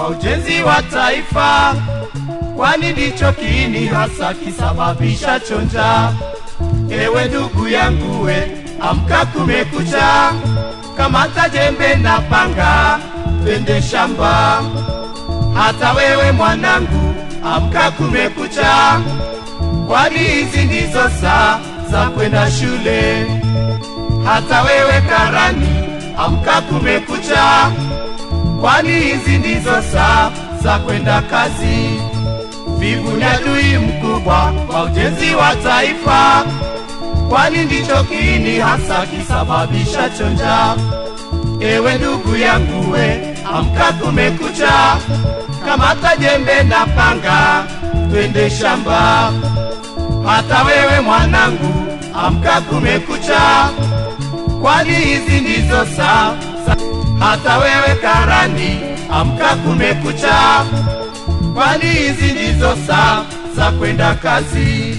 kwa ujenzi wa taifa, kwani ndicho kiini hasa kisababisha chonja. Ewe ndugu yangu we, amka kumekucha, kamata jembe na panga, twende shamba. Hata wewe mwanangu, amka kumekucha, kwani hizi ndizo saa za kwenda shule. Hata wewe karani, amka kumekucha, kwani hizi ndizo saa za kwenda kazi. Vivu ni adui mkubwa kwa ujenzi wa taifa, kwani ndicho kiini hasa kisababisha chonja. Ewe ndugu yangu we, amka kumekucha, kamata jembe na panga, twende shamba. Hata wewe mwanangu, amka kumekucha, kwani hizi ndizo saa. Hata wewe karani, amka kumekucha, kwani hizi ndizo saa za kwenda kazi.